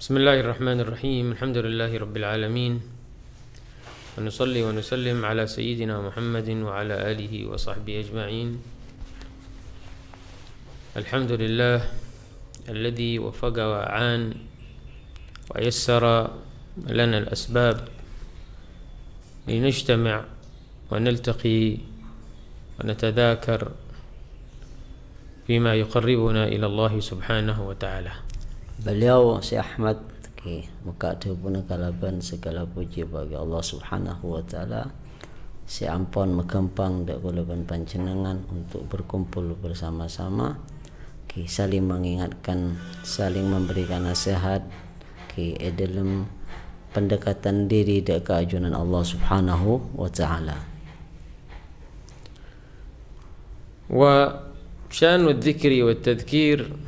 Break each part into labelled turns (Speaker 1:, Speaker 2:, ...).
Speaker 1: بسم الله الرحمن الرحيم. الحمد لله رب العالمين، ونصلي ونسلم على سيدنا محمد وعلى آله وصحبه أجمعين. الحمد لله الذي وفق وأعان ويسر لنا الأسباب لنجتمع ونلتقي ونتذاكر فيما يقربنا إلى الله سبحانه وتعالى.
Speaker 2: Beliau Syekh Ahmad muka dihubungi kalaban segala puji bagi Allah Subhanahu wa taala. Si ampun mekempang dak kulaban panjenengan untuk berkumpul bersama-sama, saling mengingatkan, saling memberikan nasihat dalam pendekatan diri dak keajunan Allah Subhanahu wa taala.
Speaker 1: Wa sya'nu dzikri wat tadhkir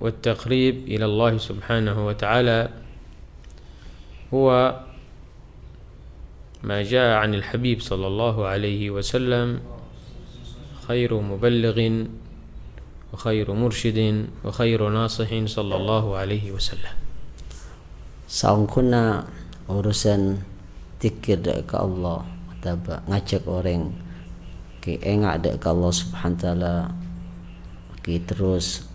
Speaker 1: والتقريب إلى الله سبحانه وتعالى هو ما جاء عن الحبيب صلى الله عليه وسلم خير مبلغ وخير مرشد وخير ناصح صلى الله عليه وسلم.
Speaker 2: Saungkuna urusan zikir ke Allah atau ngajak orang engak ke Allah Subhanahu wa taala, terus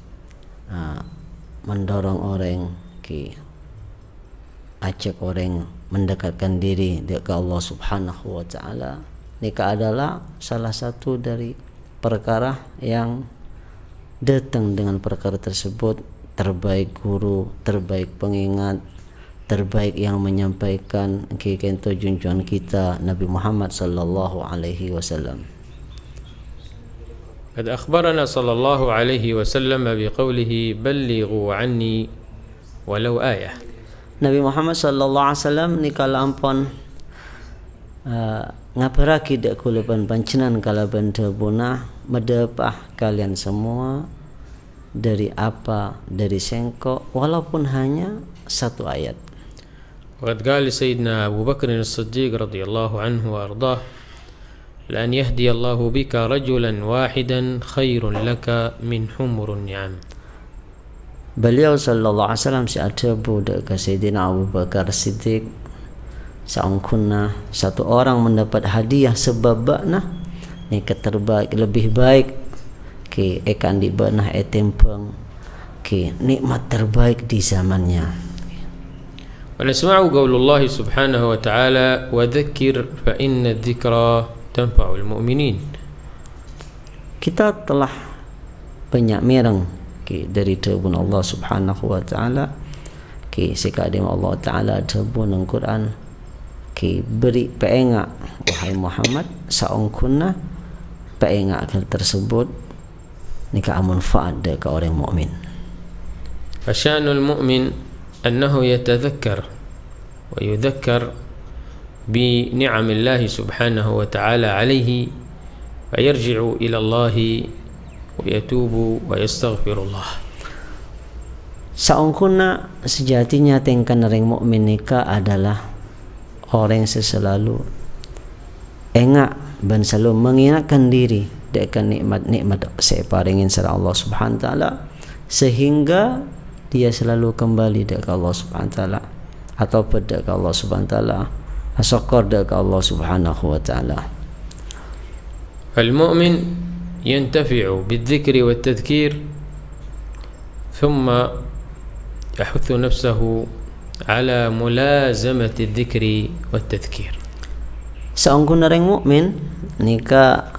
Speaker 2: mendorong orang ajak orang mendekatkan diri ke Allah Subhanahu wa taala. Nikah adalah salah satu dari perkara yang datang dengan perkara tersebut. Terbaik guru, terbaik pengingat, terbaik yang menyampaikan kento junjungan kita Nabi Muhammad sallallahu alaihi wasallam.
Speaker 1: قد أخبرنا صلى الله عليه وسلم بقوله بلغوا عني ولو آية.
Speaker 2: Nabi Muhammad sallallahu alaihi wasallam nikala ampun ngabaraki dak kulaban pancenan kalaban debuna medepah kalian semua dari apa, dari sengkok walaupun hanya satu ayat.
Speaker 1: وقد قال سيدنا أبو بكر الصديق رضي الله عنه وأرضاه لأن يهدي الله بك رجلا واحدا خير لك من حمر النعم.
Speaker 2: Beliau sallallahu alaihi wasallam siadabu dekat Sayyidina Abu Bakar Siddiq saungkunna satu orang mendapat hadiah sebabna ni keterbaik lebih baik ekan dibanah etempeng nikmat terbaik di zamannya.
Speaker 1: ونسمع قول الله سبحانه وتعالى وذكر فإن الذكرى تنفع المؤمنين. Kita
Speaker 2: telah banyak mirang dari tebun Allah Subhanahu wa taala sekadang Allah taala tebun Al-Quran beri peenga wahai Muhammad saungkunna peenga tersebut nika manfaat ke orang mukmin.
Speaker 1: Fasyanul mu'min annahu yatadhakkar wa yudhakkar بنعم الله سبحانه وتعالى عليه فيرجع إلى الله ويتوب ويستغفر الله.
Speaker 2: Saungkuna sejatinya tengkan ring mukmin nika adalah orang selalu engak dan selalu mengingatkan diri dengan nikmat-nikmat separingin sera Allah Subhanahu wa taala sehingga dia selalu kembali dekat Allah Subhanahu wa taala atau pada Allah Subhanahu wa taala asyukur dekat Allah Subhanahu wa taala.
Speaker 1: المؤمن ينتفع بالذكر والتذكير ثم يحث نفسه على ملازمة الذكر والتذكير.
Speaker 2: Seorang orang mukmin nika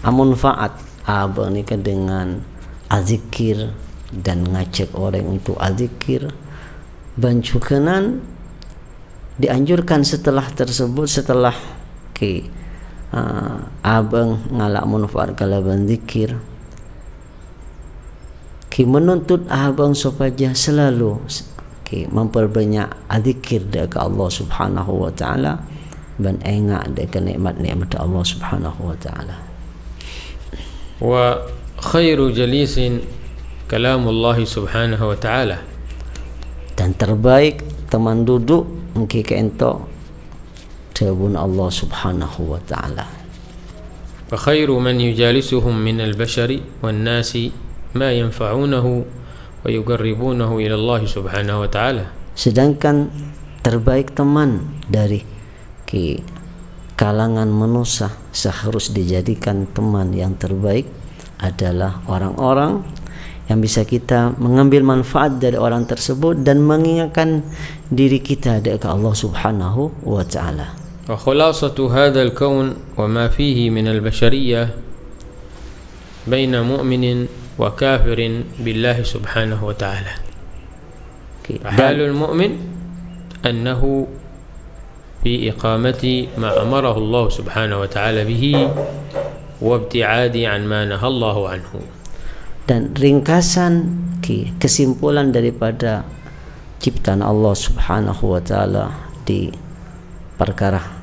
Speaker 2: amunfaat apa nika dengan azikir dan ngajak orang untuk azikir bancukenan dianjurkan setelah tersebut setelah abang ngalak manfaat kalaban zikir menuntut abang supaya selalu memperbanyak zikir dekat Allah Subhanahu wa taala dan engak dekat nikmat-nikmat Allah Subhanahu wa taala.
Speaker 1: Wa khairu jalisin kalamullah Subhanahu wa taala.
Speaker 2: Dan terbaik teman duduk kento tebun Allah Subhanahu wa taala.
Speaker 1: Wa khairu man yujalisuhum min al-bashari wan nasi ma yanfa'unahu ويقربونه إلى الله سبحانه وتعالى.
Speaker 2: Sedangkan terbaik teman dari kalangan manusia seharus dijadikan teman yang terbaik adalah orang-orang yang bisa kita mengambil manfaat dari orang tersebut dan mengingatkan diri kita kepada Allah Subhanahu wa taala.
Speaker 1: وخلاصة هذا الكون وما فيه من البشرية بين مؤمن وكافر بالله سبحانه وتعالى. حال المؤمن أنه في إقامة ما أمره الله سبحانه وتعالى به وابتعاد عن ما نهى الله عنه.
Speaker 2: Dan ringkasan kesimpulan daripada ciptaan Allah Subhanahu wa taala di perkara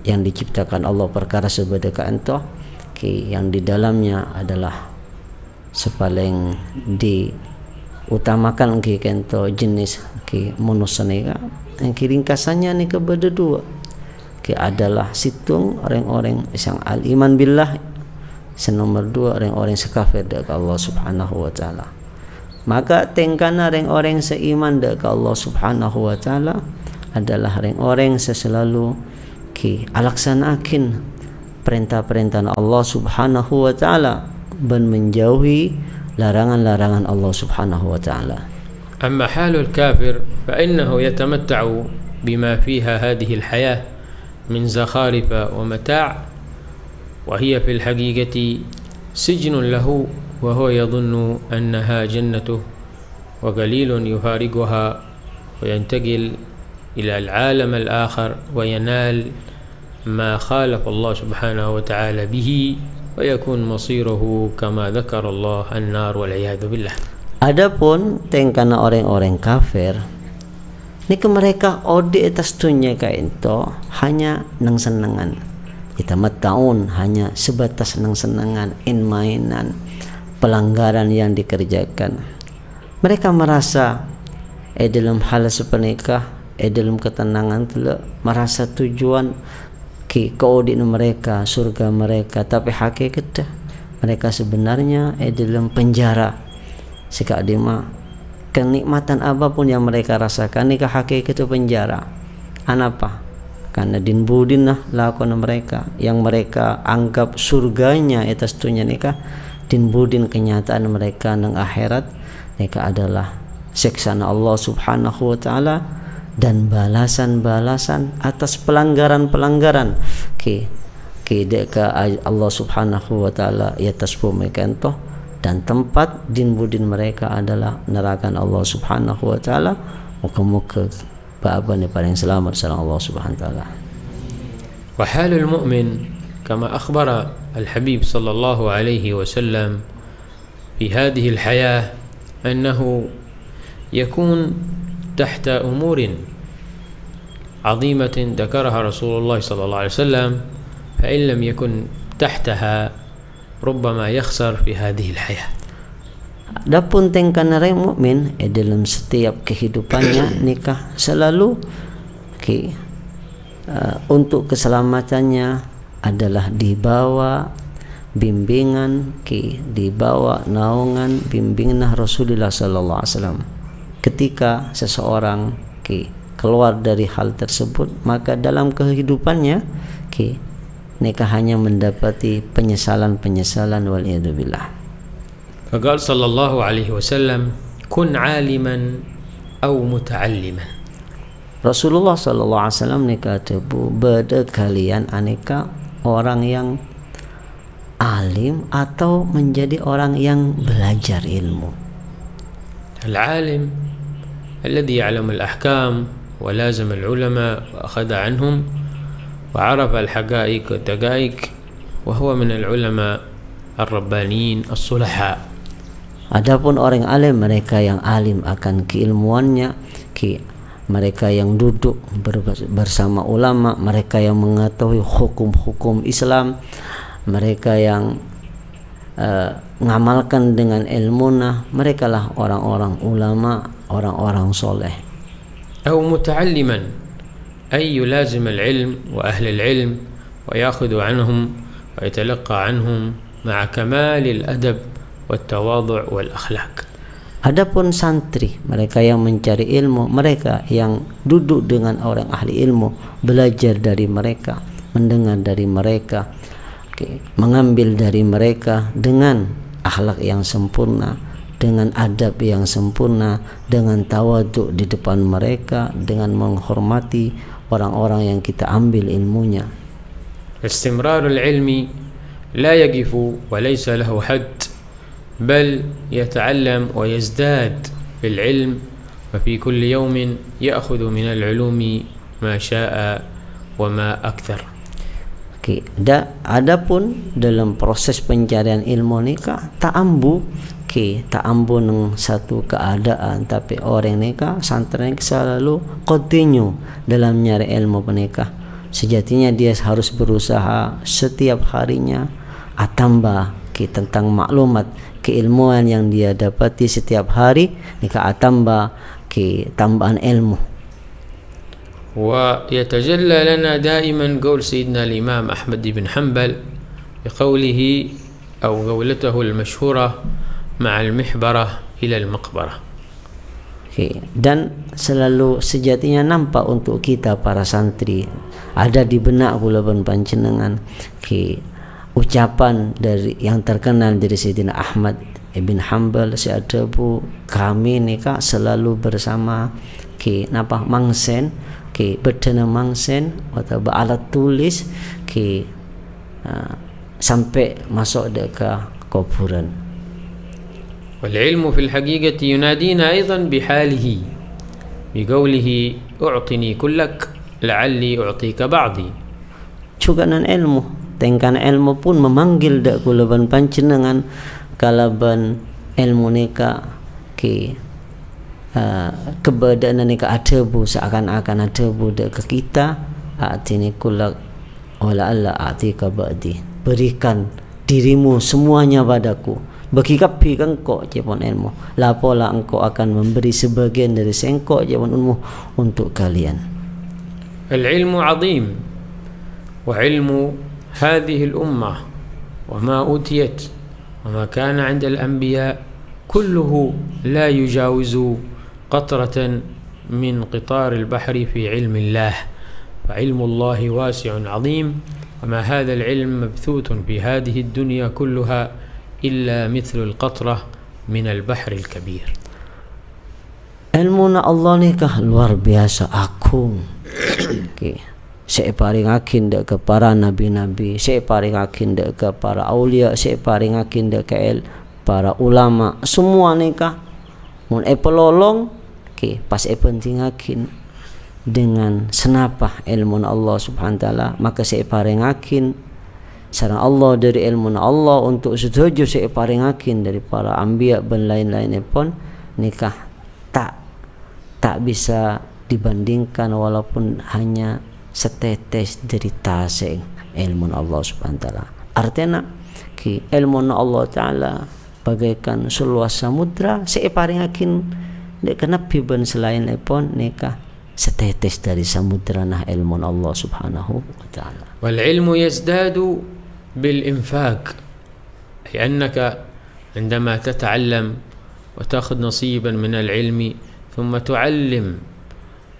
Speaker 2: yang diciptakan Allah, perkara sebedeka ento yang di dalamnya adalah sepaling diutamakan kento jenis manusia nika. Yang ringkasannya nika berdua adalah situng orang-orang yang al-iman billah, nomor 2 orang-orang sekafir dengan Allah Subhanahu wa taala. Maka tengkana orang-orang seiman dengan Allah Subhanahu wa taala adalah orang-orang selalu alaksanakin perintah-perintah Allah Subhanahu wa taala dan menjauhi larangan-larangan Allah Subhanahu wa taala.
Speaker 1: أما حال الكافر فإنه يتمتع بما فيها هذه الحياة من زخارف ومتاع، وهي في الحقيقة سجن له، وهو يظن أنها جنته، وقليل يفارقها وينتقل إلى العالم الآخر وينال ما خالف الله سبحانه وتعالى به، ويكون مصيره كما ذكر الله النار والعياذ بالله.
Speaker 2: Adapun tengkana orang-orang kafir niki mereka odi atas dunia kainto hanya nang senengan. Itamattaun hanya sebatas nang senengan, mainan, pelanggaran yang dikerjakan. Mereka merasa dalam hal seperti dalam ketenangan tela merasa tujuan keodin mereka surga mereka, tapi hakikatnya mereka sebenarnya dalam penjara. Sekadima kenikmatan apapun yang mereka rasakan nikah hakikat itu penjara. Anapa? Karena din budin lah lakukan mereka yang mereka anggap surganya atas dunia nikah, din budin kenyataan mereka nang akhirat nikah adalah siksaan Allah Subhanahu wa taala dan balasan-balasan atas pelanggaran-pelanggaran Allah Subhanahu wa taala atas bumi kento. Dan tempat din budin mereka adalah neraka Allah Subhanahu wa taala. Muka-muka bapa ni paling selamat sareng Allah Subhanahu wa taala.
Speaker 1: Wa halul mu'min kama akhbara al-habib sallallahu alaihi wasallam fi hadhihi al-hayah annahu yakun tahta umurin عظيمة ذكرها رسول الله صلى الله عليه وسلم، فإن لم يكن تحتها ربما يخسر في هذه الحياة.
Speaker 2: Adapun tengkana orang mukmin dalam setiap kehidupannya nikah selalu untuk keselamatannya adalah dibawa bimbingan dibawa naungan bimbingan Rasulullah sallallahu alaihi wasallam. Ketika seseorang keluar dari hal tersebut, maka dalam kehidupannya nikah hanya mendapati penyesalan-penyesalan waliyadzubillah.
Speaker 1: Faqala sallallahu alaihi wasallam kun aliman aw muta'alliman.
Speaker 2: Rasulullah sallallahu alaihi wasallam nikah tebu beda kalian aneka orang yang alim atau menjadi orang yang belajar ilmu.
Speaker 1: Al-alim alladhi ya'lamu al-ahkam wa lazama al-ulama wa akhadha anhum وعرف الحقائق والدقائق وهو من العلماء الربانيين الصلحاء.
Speaker 2: Adapun orang alim mereka yang alim akan keilmuannya, mereka yang duduk bersama ulama, mereka yang mengetahui hukum-hukum Islam, mereka yang ngamalkan dengan ilmunya, mereka lah orang-orang ulama, orang-orang soleh.
Speaker 1: أو متعلما أي يلازم العلم وأهل العلم ويأخذ عنهم ويتلقى عنهم مع كمال الأدب والتواضع والأخلاق.
Speaker 2: Adapun santri, mereka yang mencari ilmu, mereka yang duduk dengan orang ahli ilmu, belajar dari mereka, mendengar dari mereka, mengambil dari mereka dengan akhlak yang sempurna, dengan adab yang sempurna, dengan tawaduk di depan mereka, dengan menghormati orang-orang yang kita ambil ilmunya.
Speaker 1: استمرار العلم لا يقف وليس له حد، بل يتعلم ويزداد بالعلم، وفي كل يوم يأخذ من العلوم ما شاء وما أكثر.
Speaker 2: Adapun dalam proses pencarian ilmu nikah tak ambu nang satu keadaan, tapi orang nikah santri selalu continue dalam nyari ilmu penikah. Sejatinya dia harus berusaha setiap harinya tambah tentang maklumat keilmuan yang dia dapati setiap hari, nikah tambah tambahan ilmu.
Speaker 1: ويتجلى لنا دائما قول سيدنا الإمام أحمد بن حنبل بقوله أو قولته المشهورة مع المحبرة إلى المقبرة.
Speaker 2: Dan selalu sejatinya nampak untuk kita para santri, ada di benak kula panjenengan ucapan dari yang terkenal dari Sayyidina Ahmad ibn Hanbal, seadabu kami nikah selalu bersama mangsen berdana mangsen atau alat tulis sampai masuk ke kuburan.
Speaker 1: والعلم في الحقيقة ينادينا أيضا بحاله بقوله أعطني كلك لعلي أعطيك بعضي.
Speaker 2: Juga nan ilmu, tengkan ilmu pun memanggil dak kulaban panjenengan kalaban ilmu nika keberadaan nika adebu seakan-akan adebu dak ke kita, atini kulak wala alla atika ba'di, berikan dirimu semuanya padaku, bagi kapi engkau jepon ilmu, lapola engkau akan memberi sebagian dari sengkok jepon ilmu untuk kalian.
Speaker 1: العلم عظيم وعلم هذه الأمة وما أوتيت وما كان عند الأنبياء كله لا يجاوز قطرة من قطار البحر في علم الله، فعلم الله واسع عظيم، وما هذا العلم مبثوث في هذه الدنيا كلها إلا مثل القطرة من البحر الكبير.
Speaker 2: Ilmuna Allah nikah luar biasa agung. Saya paringakin dak ke para nabi-nabi, saya paringakin dak ke para aulia, saya paringakin dak ke para ulama, semua nikah mun pelolong pas pentingakin dengan senapah ilmu Allah subhanahu wa ta'ala, maka saya paringakin sareng Allah dari ilmu Allah untuk setuju saya paringakin dari para anbiya dan lain-lainnya pun nikah tak bisa dibandingkan walaupun hanya setetes dari tasing ilmu Allah subhanahu wa ta'ala. Artinya ilmu Allah ta'ala bagaikan seluas samudra, saya paringakin dek kenapi ben selain pun nikah setetes dari samudra nah ilmu Allah subhanahu wa ta'ala.
Speaker 1: wal ilmu yazdadu bil infaq, ay annaka عندما تتعلم وتأخذ نصيبا من العلم ثم تعلم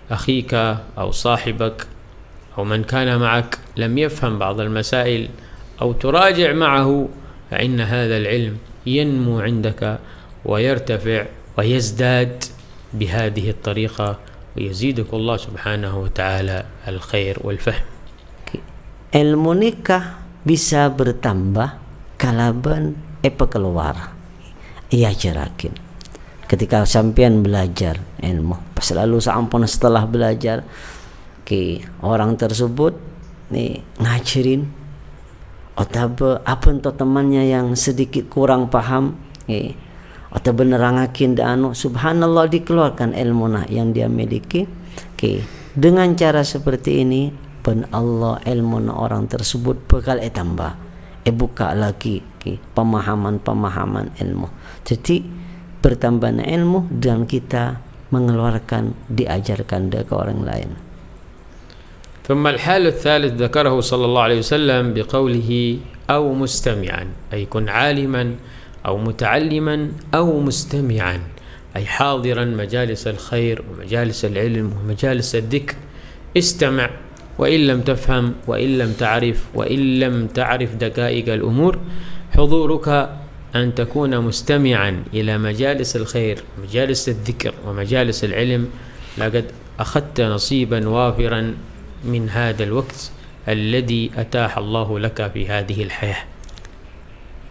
Speaker 1: أخيك أو صاحبك أو من كان معك لم يفهم بعض المسائل أو تراجع معه، فإن هذا العلم ينمو عندك ويرتفع ويزداد بهذه الطريقة، ويزيدك الله سبحانه وتعالى الخير والفهم.
Speaker 2: Ilmu nikah bisa bertambah kalaban keluar. Iya jerakin. Ketika sampean belajar ilmu, pas lalu sampun setelah belajar orang tersebut nih ngajarin atau apa entah temannya yang sedikit kurang paham atau benerangakin anu, subhanallah dikeluarkan ilmu yang dia miliki dengan cara seperti ini, ben Allah ilmu orang tersebut bakal tambah buka lagi pemahaman ilmu. Jadi bertambahnya ilmu dan kita mengeluarkan diajarkan ke orang lain.
Speaker 1: ثم الحال الثالث ذكره صلى الله عليه وسلم بقوله أو مستمعا، أي كن عالما أو متعلما أو مستمعا. أي حاضرا مجالس الخير ومجالس العلم ومجالس الذكر. استمع، وإن لم تفهم وإن لم تعرف دقائق الأمور، حضورك أن تكون مستمعا إلى مجالس الخير، مجالس الذكر ومجالس العلم، لقد أخذت نصيبا وافرا من هذا الوقت الذي أتاح الله لك في هذه الحياة.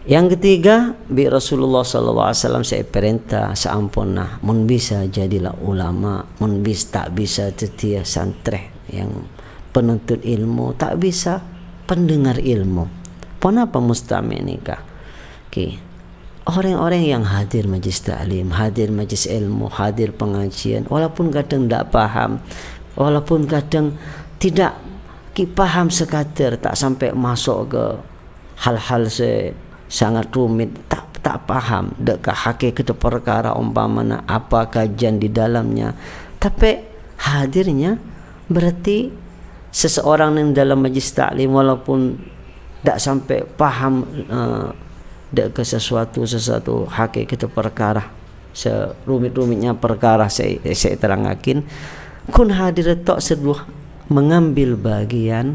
Speaker 2: Yang ketiga, bi Rasulullah sallallahu alaihi wasallam saya perintah seampuna mun bisa jadilah ulama, mun bisa tak bisa tetia santre yang penuntut ilmu, tak bisa pendengar ilmu. Kenapa mustami nikah? Orang-orang yang hadir majlis ta'lim, hadir majlis ilmu, hadir pengajian, walaupun kadang tak paham, walaupun kadang tidak paham sekadar, tak sampai masuk ke hal-hal sangat rumit, tak paham dekat hakikat perkara umpamanya apa kajian di dalamnya, tapi hadirnya berarti seseorang yang dalam majlis ta'lim walaupun tak sampai paham dekat sesuatu hakikat perkara, serumit-rumitnya perkara saya terangkan, kun hadir tok seduh mengambil bagian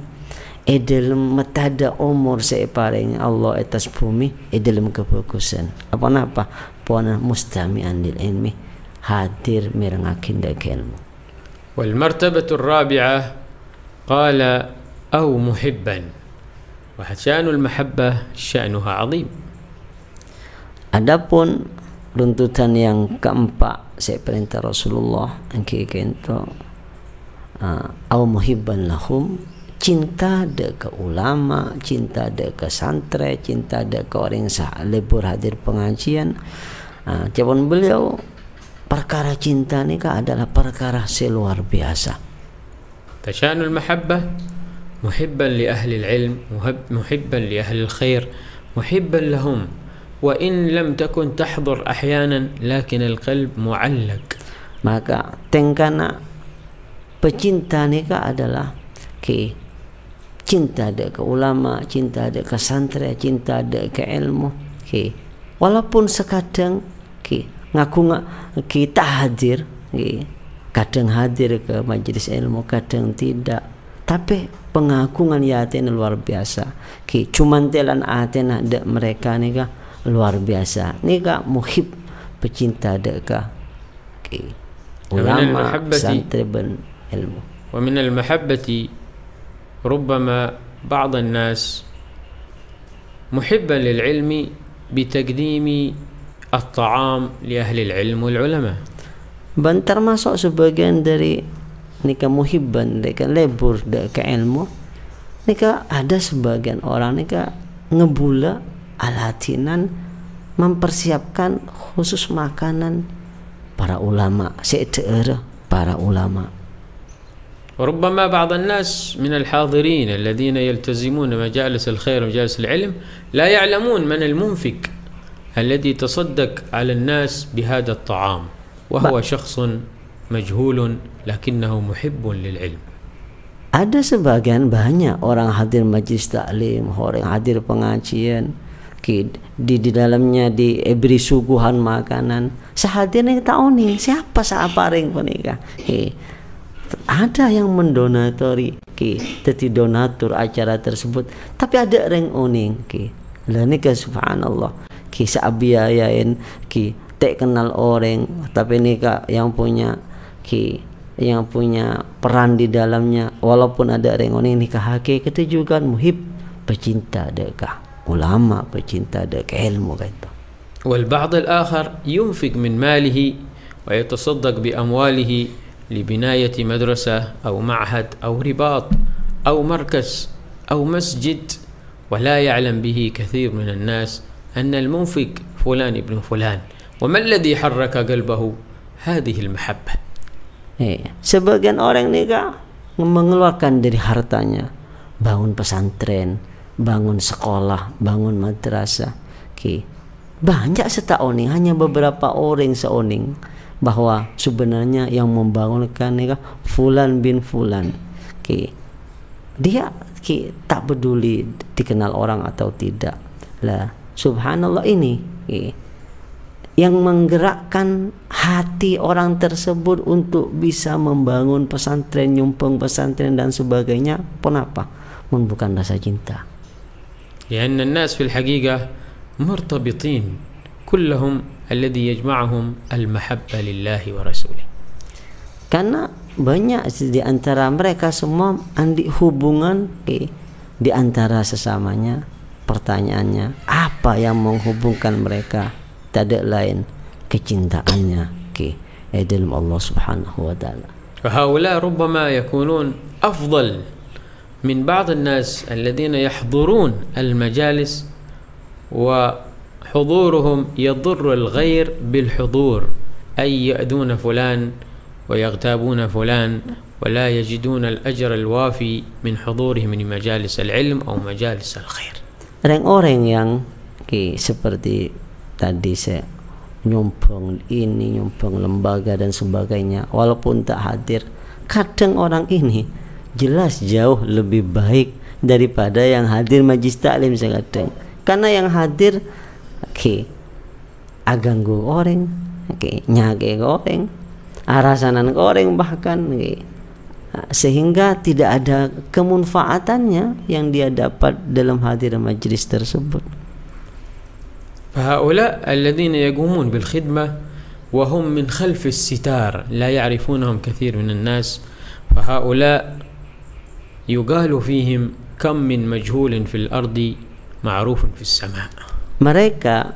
Speaker 2: dalam metada umur separing Allah atas bumi dalam kefokusan apa pona mustami'an lil ilmi, hadir merengakin dak ilmu.
Speaker 1: Wal martabatu rabi'ah qala aw muhibban, wa hasanul mahabbah sya'nuha 'azim. Adapun
Speaker 2: runtutan yang keempat saya perintah Rasulullah engkento aw muhibban lahum, cinta dek ulama, cinta dek santre, cinta dek orang yang lebur hadir pengajian. Jawaban beliau, perkara cinta ni adalah perkara seluar biasa.
Speaker 1: Tasyanul mahabbah muhibban li ahli al-ilm, muhibban li ahli al-khair, muhibban lahum, wa in lam takun tahdhur ahyanan lakin al-qalb mu'allaq.
Speaker 2: Maka tengkana pecinta ni adalah cinta ada ke ulama, cinta ada ke santri, cinta ada ke ilmu. Walaupun sekadang ngaku kita hadir, kadang hadir ke majelis ilmu, kadang tidak. Tapi pengagungan ya atena luar biasa. Cuman telan atena ada mereka nih luar biasa. Nih muhib pecinta ada ke ulama, santri ben ilmu.
Speaker 1: ومن المحبة ربما بعض الناس محبا للعلم بتقديم الطعام لأهل العلم والعلماء.
Speaker 2: Dan termasuk sebagian dari nikah muhibban mereka lebur ke ilmu, nikah ada sebagian orang nikah ngebula alatinan mempersiapkan khusus makanan para ulama, setelah para ulama.
Speaker 1: وربما بعض الناس من الحاضرين الذين يلتزمون مجالس الخير ومجالس العلم لا يعلمون من المنفق الذي تصدق على الناس بهذا الطعام وهو شخص مجهول لكنه محب للعلم.
Speaker 2: Ada sebagian banyak orang hadir majlis taklim, orang hadir pengajian, di dalamnya diberi suguhan makanan. Sehadirnya tak oni siapa saaparing penikah. Ada yang mendonatori teti donatur acara tersebut, tapi ada orang oning lah nikah subhanallah saabiayain tak kenal orang, tapi nikah yang punya peran di dalamnya, walaupun ada orang oning nikah hakikat juga muhib pecinta dekah ulama, pecinta dekah ilmu gitu.
Speaker 1: والبعض الآخر ينفق من ماله ويتصدق بأمواله لبناية مدرسة أو معهد أو رباط أو مركز أو مسجد، ولا يعلم به كثير من الناس أن المنفق فلان ابن فلان. وما الذي حرك قلبه؟ هذه المحبة.
Speaker 2: Sebagian orang nikah mengeluarkan dari hartanya, bangun pesantren, bangun sekolah, bangun madrasah. Banyak setaoning, hanya beberapa orang seoning, bahwa sebenarnya yang membangunkan nikah fulan bin fulan. Dia tak peduli dikenal orang atau tidak. Lah subhanallah, ini yang menggerakkan hati orang tersebut untuk bisa membangun pesantren, nyumbang pesantren dan sebagainya. Kenapa? Bukan rasa cinta.
Speaker 1: لأن الناس في الحقيقة مرتبطين كلهم الذي يجمعهم المحبة لله ورسوله.
Speaker 2: Karena banyak di antara mereka semua andi hubungan di antara sesamanya. Pertanyaannya, apa yang menghubungkan mereka? Tidak lain kecintaannya dalam Allah Subhanahu wa taala.
Speaker 1: فهؤلاء ربما يكونون أفضل من بعض الناس الذين يحضرون المجالس وحضورهم يضر الغير بالحضور، أي يأذون فلان ويغتابون فلان ولا يجدون الأجر الوافي من حضورهم من مجالس العلم أو مجالس الخير.
Speaker 2: Orang-orang yang seperti tadi saya nyumbang ini, nyumbang lembaga dan sebagainya, walaupun tak hadir, kadang orang ini jelas jauh lebih baik daripada yang hadir majlis taklim sekadang. Karena yang hadir aganggu orang, nyage orang, arasanan orang bahkan sehingga tidak ada kemanfaatannya yang dia dapat dalam hadir majlis tersebut.
Speaker 1: فهؤلاء الذين يقومون بالخدمة وهم من خلف الستار لا يعرفونهم كثير من الناس، فهؤلاء يقال فيهم كم من مجهول في الأرض معروف في السماء. Mereka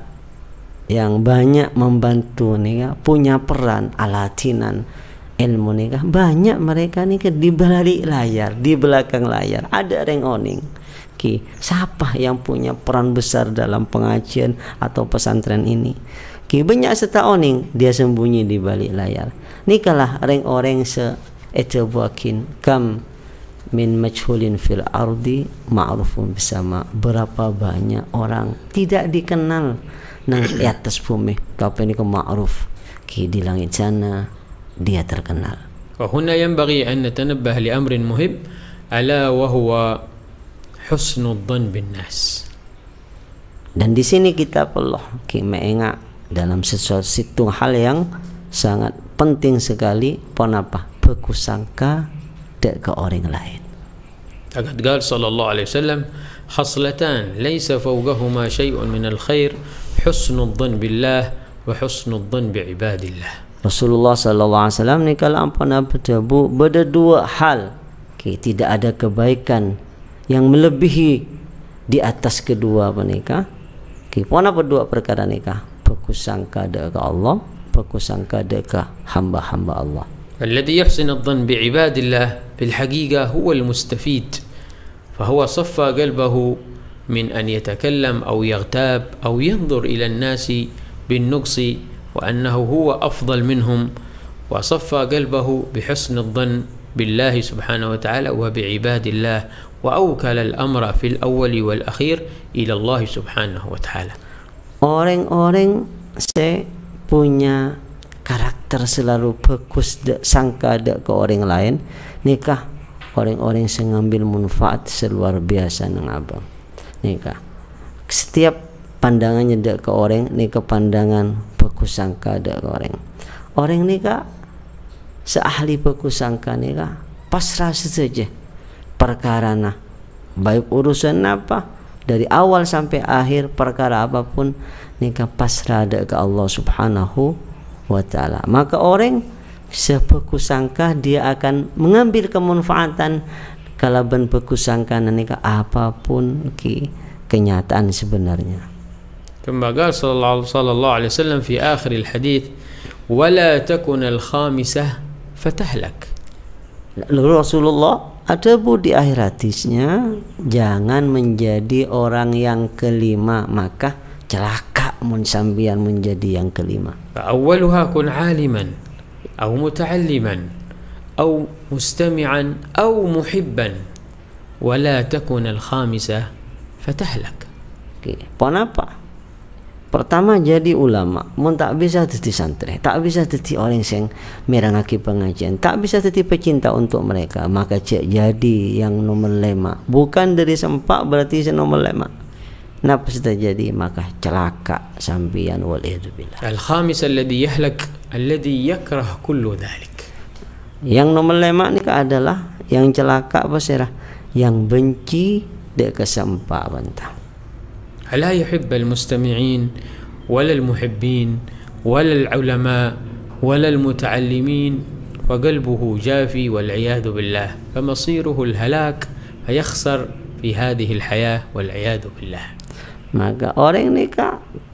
Speaker 2: yang banyak membantu nih, punya peran alatinan ilmu nih, banyak mereka nih di balik layar, di belakang layar ada orang-orang. Siapa yang punya peran besar dalam pengajian atau pesantren ini? Banyak setaoning dia sembunyi di balik layar. Nikalah orang-orang seetebuakin kam min majhulin fil ardi ma'rufun bersama. Berapa banyak orang tidak dikenal nang di atas bumi, tapi ini ma'ruf di langit sana dia terkenal.
Speaker 1: وهنا ينبغي أن نتنبه لأمر مهم ألا وهو حسن الظن بالناس.
Speaker 2: Dan di sini kita perlu mengingat dalam sesuatu hal yang sangat penting sekali, apa? Berkusangka ke orang lain.
Speaker 1: Faqad qala sallallahu alaihi wasallam خصلتان ليس فوقهما شيء من الخير حسن الظن بالله وحسن الظن بعباد الله.
Speaker 2: Rasulullah sallallahu alaihi wasallam ni kalau ampun beda dua hal, tidak ada kebaikan yang melebihi di atas kedua menikah. Apa dua perkara nikah? Berkusangka ke Allah, berkusangka ke hamba-hamba Allah.
Speaker 1: الذي يحسن الظن بعباد الله في الحقيقة هو المستفيد، فهو صفى قلبه من أن يتكلم أو يغتاب أو ينظر إلى الناس بالنقص وأنه هو أفضل منهم، وصفى قلبه بحسن الظن بالله سبحانه وتعالى وبعباد الله، وأوكل الأمر في الأول والأخير إلى الله سبحانه وتعالى.
Speaker 2: Orang-orang punya karakter selalu fokus sangka ke orang lain, nikah orang-orang yang ngambil manfaat seluar biasa nang abang. Nikah setiap pandangannya ke orang, nikah pandangan fokus sangka ke orang. Orang nikah seahli fokus sangka nikah pasrah saja perkara nah, baik urusan apa dari awal sampai akhir, perkara apapun nikah pasrah ke Allah Subhanahu wa ta'ala. Maka orang sepekusangka dia akan mengambil kemanfaatan kalaban pekusangka nikah apapun kenyataan sebenarnya.
Speaker 1: Kama qala sallallahu alaihi wasallam fi akhir al-hadits wala takun al-khamisah fatahlak.
Speaker 2: Lalu Rasulullah ada di akhir hadisnya, jangan menjadi orang yang kelima, maka celaka mun sambian menjadi yang kelima.
Speaker 1: Awwaluha kun aliman aw muta'alliman aw mustami'an aw muhibban wala takun al-khamisah fatahlak.
Speaker 2: Kenapa? Pertama jadi ulama, mun tak bisa jadi santri, tak bisa jadi orang yang merangaki pengajian, tak bisa jadi pecinta untuk mereka, maka jadi yang nomor 5. Bukan dari sempak berarti nomor 5. napa terjadi maka celaka sampian waliyadzubillah.
Speaker 1: الخامس الذي يهلك الذي يكره كل ذلك.
Speaker 2: Yang nomor 5 ni adalah yang celaka apa sirah? Yang benci dek kesempak bantah.
Speaker 1: لا يحب المستمعين ولا المحبين ولا العلماء ولا المتعلمين وقلبه جافي والعياذ بالله، فمصيره الهلاك فيخسر في هذه الحياة والعياذ بالله.
Speaker 2: Maka orang ni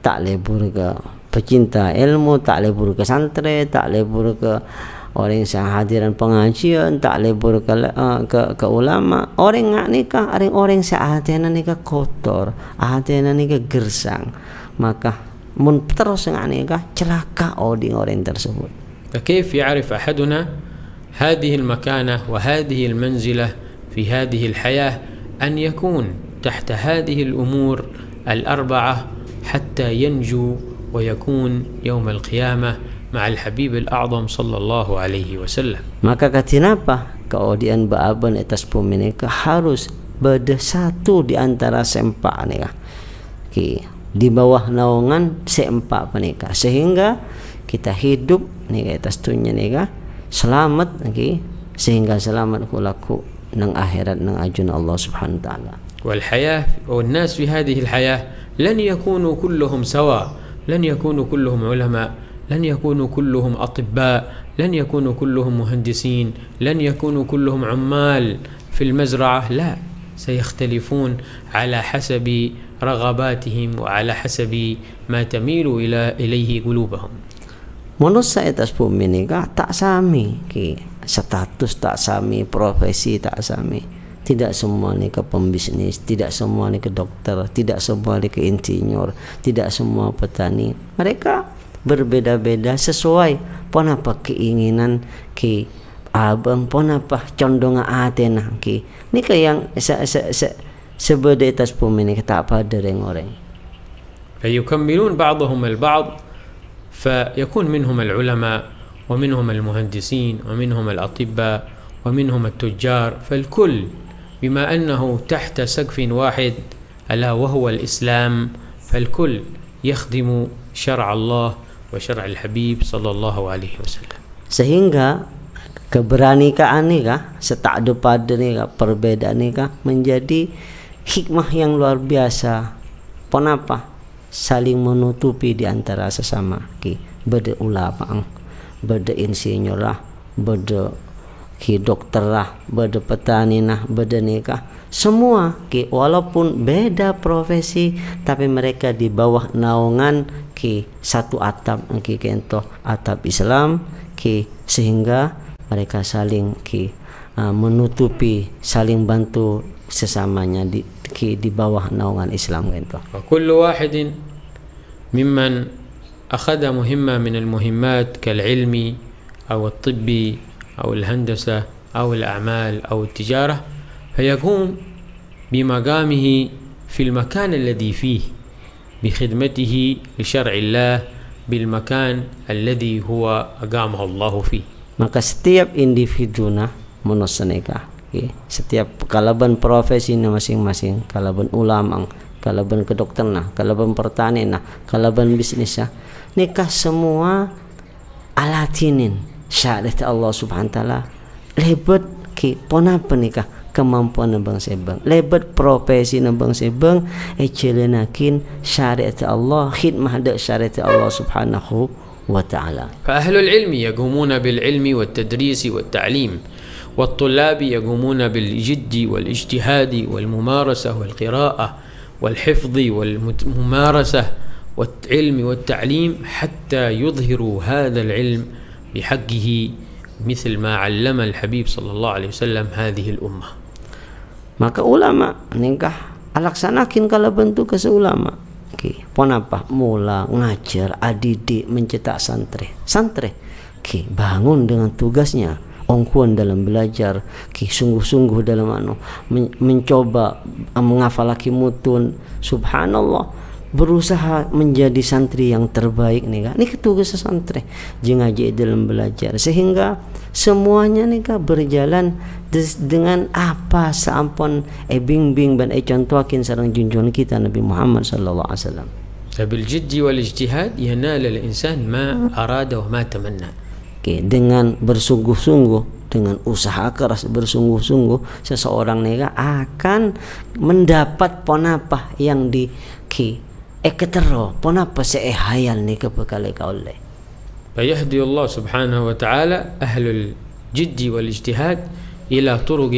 Speaker 2: tak lebur ke pecinta ilmu, tak lebur ke santri, tak lebur ke orang yang hadiran pengajian, tak lebur ke ulama. Orang ngak ni orang sehatena ni kotor, hatena ni gersang. Maka mun terus ngak ni celaka orang tersebut.
Speaker 1: فكيف يعرف أحدنا هذه المكانة وهذه المنزلة في هذه الحياة أن يكون تحت هذه الأمور الأربعة حتى ينجو ويكون يوم القيامة مع الحبيب الأعظم صلى الله عليه وسلم.
Speaker 2: Maka kenapa kemudian baaban atas pemenika harus bersatu di antara sempak nika di bawah naungan sempak penika sehingga kita hidup nika atas dunia nika selamat sehingga selamat kulaku nang akhirat nang ajun Allah Subhanahu wa taala.
Speaker 1: والحياة والناس في هذه الحياة لن يكونوا كلهم سواء، لن يكونوا كلهم علماء، لن يكونوا كلهم أطباء، لن يكونوا كلهم مهندسين، لن يكونوا كلهم عمال في المزرعة، لا، سيختلفون على حسب رغباتهم وعلى حسب ما تميل إليه قلوبهم.
Speaker 2: Menurut saya atas bumi ini tak sami status, tak sami profesi, tak sami. Tidak semua ni ke pembisnis, tidak semua ni ke dokter, tidak semua ni ke insinyur, tidak semua petani. Mereka berbeda-beda sesuai pon apa keinginan abang, pon apa condongan atena ni ke yang sebeda atas bumi ni tak pada orang.
Speaker 1: فيكملون بعضهم البعض فيكون منهم العلماء ومنهم المهندسين ومنهم الأطباء ومنهم التجار، فالكل بما أنه تحت سقف واحد ألا وهو الإسلام، فالكل يخدم شرع الله وشرع الحبيب صلى الله عليه وسلم.
Speaker 2: Sehingga keberanian ni setakdu pada ni perbedaan ni menjadi hikmah yang luar biasa. Kenapa? Saling menutupi di antara sesama beda ulama, beda insinyur lah, beda dokter lah, beda petani lah, beda nikah, semua walaupun beda profesi tapi mereka di bawah naungan satu atap kento atap Islam sehingga mereka saling menutupi, saling bantu sesamanya di bawah naungan Islam kento.
Speaker 1: وكل واحد ممن أخذ مهمة من المهمات كالعلم أو الطب أو الهندسة أو الأعمال أو التجارة فيقوم بمقامه في المكان الذي فيه بخدمته لشرع الله بالمكان الذي هو أقامه الله فيه.
Speaker 2: Maka setiap individu menusneka setiap kalaban profesi masing-masing, kalaban ulama, kalaban kedokteran, kalaban pertanian, kalaban bisnis nikah semua alatinin syariat Allah Subhanahu wa taala lebat ponapa nikah kemampuan nabang sebang lebat profesi nabang sebang ecelenakin syariat Allah, khidmah dak syariat Allah Subhanahu wa taala.
Speaker 1: فأهل العلم يقومون بالعلم والتدريس والتعليم، والطلاب يقومون بالجد والاجتهاد والممارسة والقراءة والحفظ والممارسة والعلم والتعليم حتى يظهروا هذا العلم بحقه مثل ما علم الحبيب صلى الله عليه وسلم هذه الأمة.
Speaker 2: Maka ulama nikah alaksanakin kalau bentuk keseulama ponapa mula ngajar adidik mencetak santri bangun dengan tugasnya ongkuan dalam belajar sungguh-sungguh dalam mencoba menghafalaki mutun, subhanallah, berusaha menjadi santri yang terbaik nih tugas santri jeung ngaji dalam belajar sehingga semuanya ni ka berjalan dengan apa sampun bimbing ban contohkin sareng junjungan kita Nabi Muhammad sallallahu alaihi wasallam.
Speaker 1: بالجد والاجتهاد ينال الإنسان ما أراد وما تمنى.
Speaker 2: Dengan bersungguh-sungguh, dengan usaha keras bersungguh-sungguh, seseorang nega akan mendapat ponapa yang di ketero ponapa hayal ni kepekale kaule.
Speaker 1: فيهدي الله سبحانه وتعالى أهل الجد والاجتهاد إلى طرق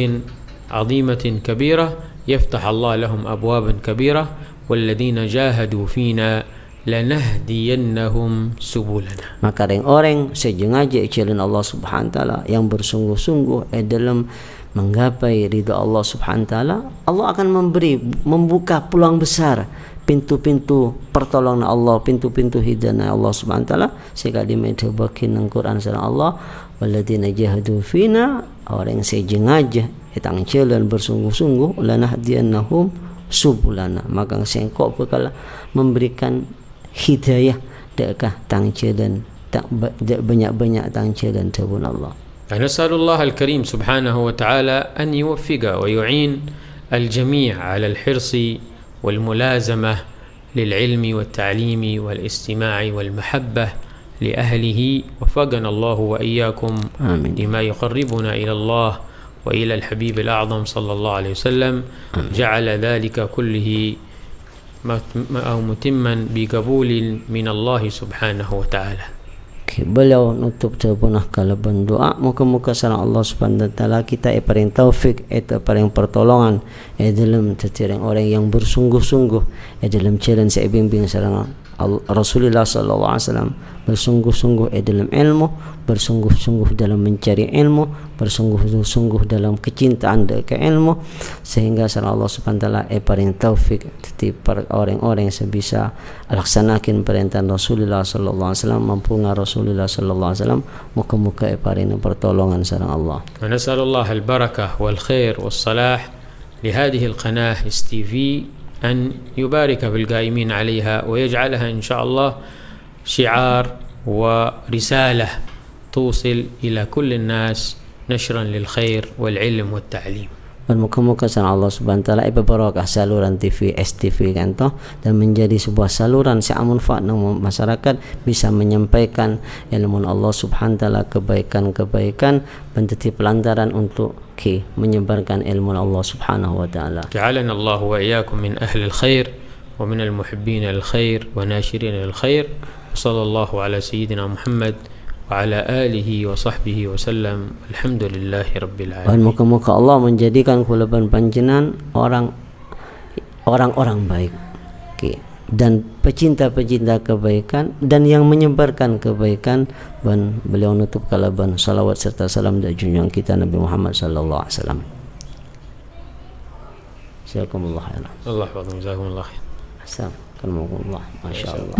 Speaker 1: عظيمة كبيرة يفتح الله لهم أبوابا كبيرة والذين جاهدوا فينا لنهدينهم سبلنا. Maka orang sejengaja jalan Allah Subhanahu wa taala yang bersungguh-sungguh dalam menggapai ridha Allah Subhanahu wa taala, Allah akan membuka peluang besar, pintu-pintu pertolongan Allah, pintu-pintu hidayah Allah Subhanahu wa taala. Sekali menyebutkan dalam Quran surah Allah, walladzina jahadu fina, orang sejengaja tang jalan bersungguh-sungguh, lanahdiyannahum subulana, maka sengkok bakal memberikan hidayah dekah tang jalan tak banyak-banyak tang jalan tebun Allah. نسأل الله الكريم سبحانه وتعالى أن يوفق ويعين الجميع على الحرص والملازمة للعلم والتعليم والاستماع والمحبة لأهله. وفقنا الله وإياكم لما يقربنا إلى الله وإلى الحبيب الأعظم صلى الله عليه وسلم. جعل ذلك كله أو متما بقبول من الله سبحانه وتعالى.
Speaker 2: Beliau nutup sepunah kalaban doa, muka-muka sareng Allah Subhanahu wa taala kita paring taufik paring pertolongan dalam tetireng orang yang bersungguh-sungguh dalam jalan bimbing sareng Rasulullah sallallahu alaihi wasallam, bersungguh-sungguh dalam ilmu, bersungguh-sungguh dalam mencari ilmu, bersungguh-sungguh dalam kecintaan ke ilmu, sehingga sareng Allah Subhanahu wa taala paring taufik tetap orang-orang yang sebisa laksanakan perintah Rasulullah sallallahu alaihi wasallam, mampunga Rasulullah sallallahu alaihi wasallam, muka-muka paring pertolongan sareng Allah.
Speaker 1: Wa nas'alullah al-barakah wal khair was salah li hadhihi al-qanah STV أن يبارك بالقائمين عليها ويجعلها إن شاء الله شعار ورسالة توصل إلى كل الناس نشرا للخير والعلم والتعليم.
Speaker 2: Muka-muka sareng Allah Subhanahu wa taala berbarakah saluran TV STV kan toh, dan menjadi sebuah saluran yang manfaat nang masyarakat, bisa menyampaikan ilmu Allah Subhanahu wa taala, kebaikan-kebaikan, menjadi pelantaran untuk menyebarkan ilmu Allah Subhanahu wa taala.
Speaker 1: جعلنا الله وإياكم من أهل الخير ومن المحبين للخير وناشرين للخير. وصلى الله على سيدنا محمد وعلى آله وصحبه وسلم. الحمد لله رب العالمين.
Speaker 2: Muka-muka Allah menjadikan kulaban panjenengan orang-orang baik, dan pecinta-pecinta kebaikan dan yang menyebarkan kebaikan. Dan beliau nutup kalaban salawat serta salam dari junjungan kita Nabi Muhammad sallallahu alaihi wasallam. Jazakumullah khairan.
Speaker 1: Allah yahfazkum, jazakumullah khair.
Speaker 2: Assalamualaikum. Masyaallah.